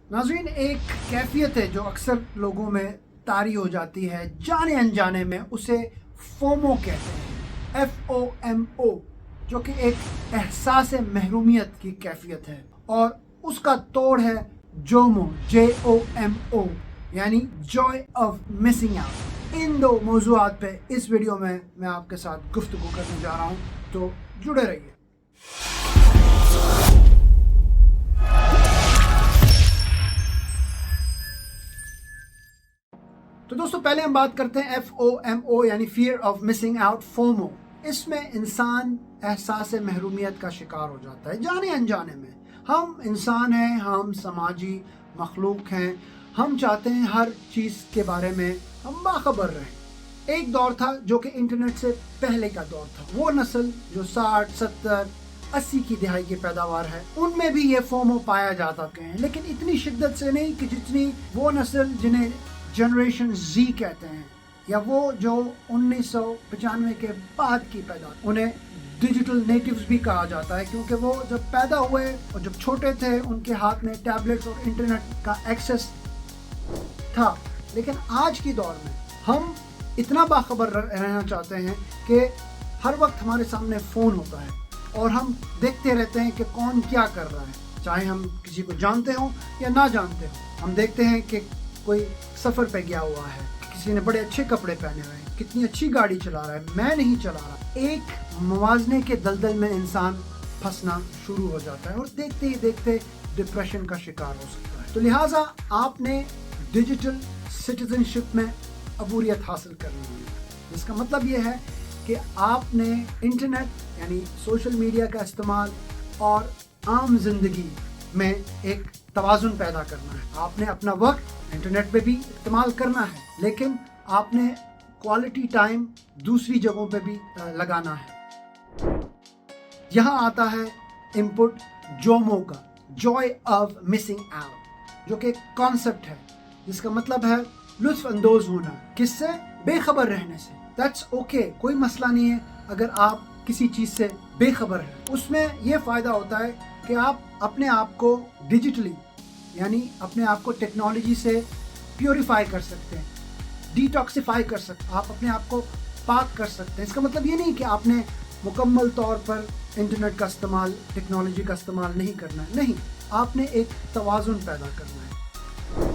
नाज़रीन, एक कैफियत है जो अक्सर लोगों में तारी हो जाती है, जाने अनजाने में उसे फोमो कहते हैं, FOMO, जो कि एक एहसास महरूमियत की कैफियत है और उसका तोड़ है जोमो, JOMO, यानी जॉय ऑफ मिसिंग आउट। इन दो मौज़ूआत पे इस वीडियो में मैं आपके साथ गुफ्तगू करने जा रहा हूँ, तो जुड़े रहिए। तो दोस्तों, पहले हम बात करते हैं FOMO यानी fear of missing out, FOMO. इसमें इंसान एहसास महरूमियत का शिकार हो जाता है जाने अनजाने में। हम इंसान हैं, हम समाजी मखलूक हैं, हम चाहते हैं हर चीज़ के बारे में हम बाखबर रहें। एक दौर था जो कि इंटरनेट से पहले का दौर था। वो नस्ल जो 60, 70, 80 की दिहाई की पैदावार है, उनमें भी ये फोमो पाया जाता है, लेकिन इतनी शिद्दत से नहीं कि जितनी वो नस्ल जिन्हें जनरेशन Z कहते हैं, या वो जो 1995 के बाद की पैदा, उन्हें डिजिटल नेटिव्स भी कहा जाता है, क्योंकि वो जब पैदा हुए और जब छोटे थे उनके हाथ में टैबलेट्स और इंटरनेट का एक्सेस था। लेकिन आज की दौर में हम इतना बाखबर रहना चाहते हैं कि हर वक्त हमारे सामने फ़ोन होता है और हम देखते रहते हैं कि कौन क्या कर रहा है, चाहे हम किसी को जानते हों या ना जानते हों। हम देखते हैं कि कोई सफ़र पे गया हुआ है, किसी ने बड़े अच्छे कपड़े पहने हुए हैं, कितनी अच्छी गाड़ी चला रहा है, मैं नहीं चला रहा। एक मुवाज़ने के दलदल में इंसान फंसना शुरू हो जाता है और देखते ही देखते डिप्रेशन का शिकार हो सकता है। तो लिहाजा आपने डिजिटल सिटीजनशिप में अबूरियत हासिल करनी है, जिसका मतलब ये है कि आपने इंटरनेट यानी सोशल मीडिया का इस्तेमाल और आम जिंदगी में एक तवाज़ुन पैदा करना है। आपने अपना वक्त इंटरनेट पे भी इस्तेमाल करना है, लेकिन आपने क्वालिटी टाइम दूसरी जगहों पे भी लगाना है। यहाँ आता है इनपुट जोमो का, जॉय ऑफ मिसिंग आउट, जो कि कॉन्सेप्ट है जिसका मतलब है लुत्फ अंदोज होना। किससे? बेखबर रहने से। दैट्स ओके, कोई मसला नहीं है अगर आप किसी चीज़ से बेखबर हैं। उसमें यह फ़ायदा होता है कि आप अपने आप को डिजिटली यानी अपने आप को टेक्नोलॉजी से प्योरीफाई कर सकते हैं, डिटॉक्सिफाई कर सकते हैं, आप अपने आप को पाक कर सकते हैं। इसका मतलब ये नहीं कि आपने मुकम्मल तौर पर इंटरनेट का इस्तेमाल, टेक्नोलॉजी का इस्तेमाल नहीं करना है, नहीं, आपने एक तवाज़ुन पैदा करना है।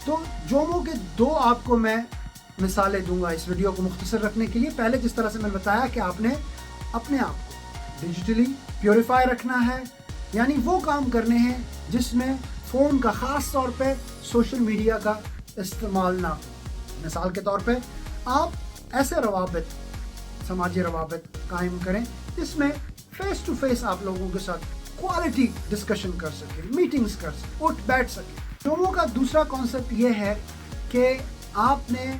तो जोमो के दो आपको मैं मिसालें दूंगा इस वीडियो को मुख्तसर रखने के लिए। पहले जिस तरह से मैंने बताया कि आपने अपने आप को डिजिटली प्योरीफाई रखना है, यानी वो काम करने हैं जिसमें फ़ोन का ख़ास तौर पे सोशल मीडिया का इस्तेमाल ना हो। मिसाल के तौर पे आप ऐसे रवाबित, समाजी रवाबित कायम करें जिसमें फ़ेस टू फेस आप लोगों के साथ क्वालिटी डिस्कशन कर सकें, मीटिंग्स कर सकें, उठ बैठ सकें। जोमो का दूसरा कॉन्सेप्ट ये है कि आपने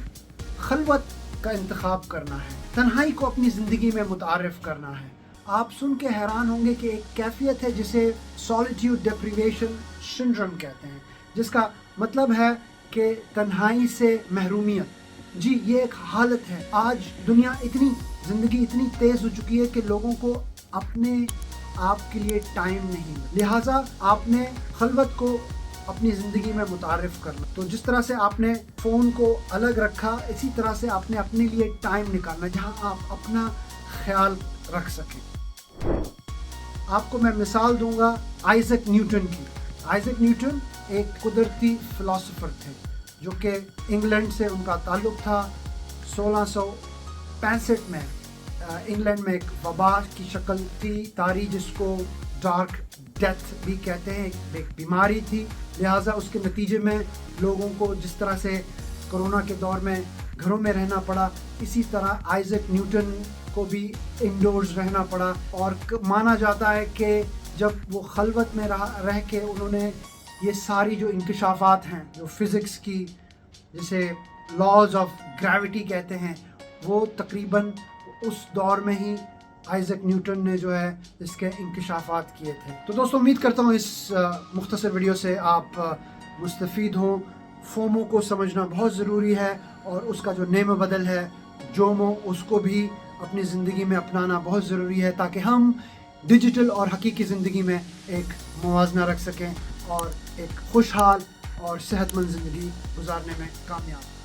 खलवत का इंतखाब करना है, तन्हाई को अपनी ज़िंदगी में मुतारिफ करना है। आप सुन के हैरान होंगे कि एक कैफियत है जिसे सॉलिट्यूड डेप्रिवेशन सिंड्रोम कहते हैं, जिसका मतलब है कि तन्हाई से महरूमियत। जी, ये एक हालत है। आज दुनिया ज़िंदगी इतनी तेज़ हो चुकी है कि लोगों को अपने आप के लिए टाइम नहीं है, लिहाजा आपने खलवत को अपनी ज़िंदगी में मुतारिफ करना। तो जिस तरह से आपने फ़ोन को अलग रखा, इसी तरह से आपने अपने लिए टाइम निकालना जहां आप अपना ख्याल रख सकें। आपको मैं मिसाल दूंगा आइजैक न्यूटन की। आइजैक न्यूटन एक कुदरती फ़िलासफ़र थे जो कि इंग्लैंड से उनका ताल्लुक़ था। 1665 में इंग्लैंड में एक वबा की शक्ल थी, तारी, जिसको डार्क डेथ भी कहते हैं, एक बीमारी थी। लिहाजा उसके नतीजे में लोगों को जिस तरह से कोरोना के दौर में घरों में रहना पड़ा, इसी तरह आइजैक न्यूटन को भी इंडोर्स रहना पड़ा। और माना जाता है कि जब वो खलवत में रह के उन्होंने ये सारी जो इंकशाफात हैं, जो फ़िज़िक्स की, जिसे लॉज ऑफ ग्रेविटी कहते हैं, वो तकरीबन उस दौर में ही आइजैक न्यूटन ने जो है इसके इंकशाफात किए थे। तो दोस्तों, उम्मीद करता हूँ इस मुख्तसर वीडियो से आप मुस्तफ़ीद हों। फोमो को समझना बहुत ज़रूरी है और उसका जो नेम बदल है जोमो, उसको भी अपनी ज़िंदगी में अपनाना बहुत ज़रूरी है ताकि हम डिजिटल और हकीकी ज़िंदगी में एक मुवाज़ना रख सकें। اور ایک خوشحال اور صحت مند زندگی گزارنے میں کامیاب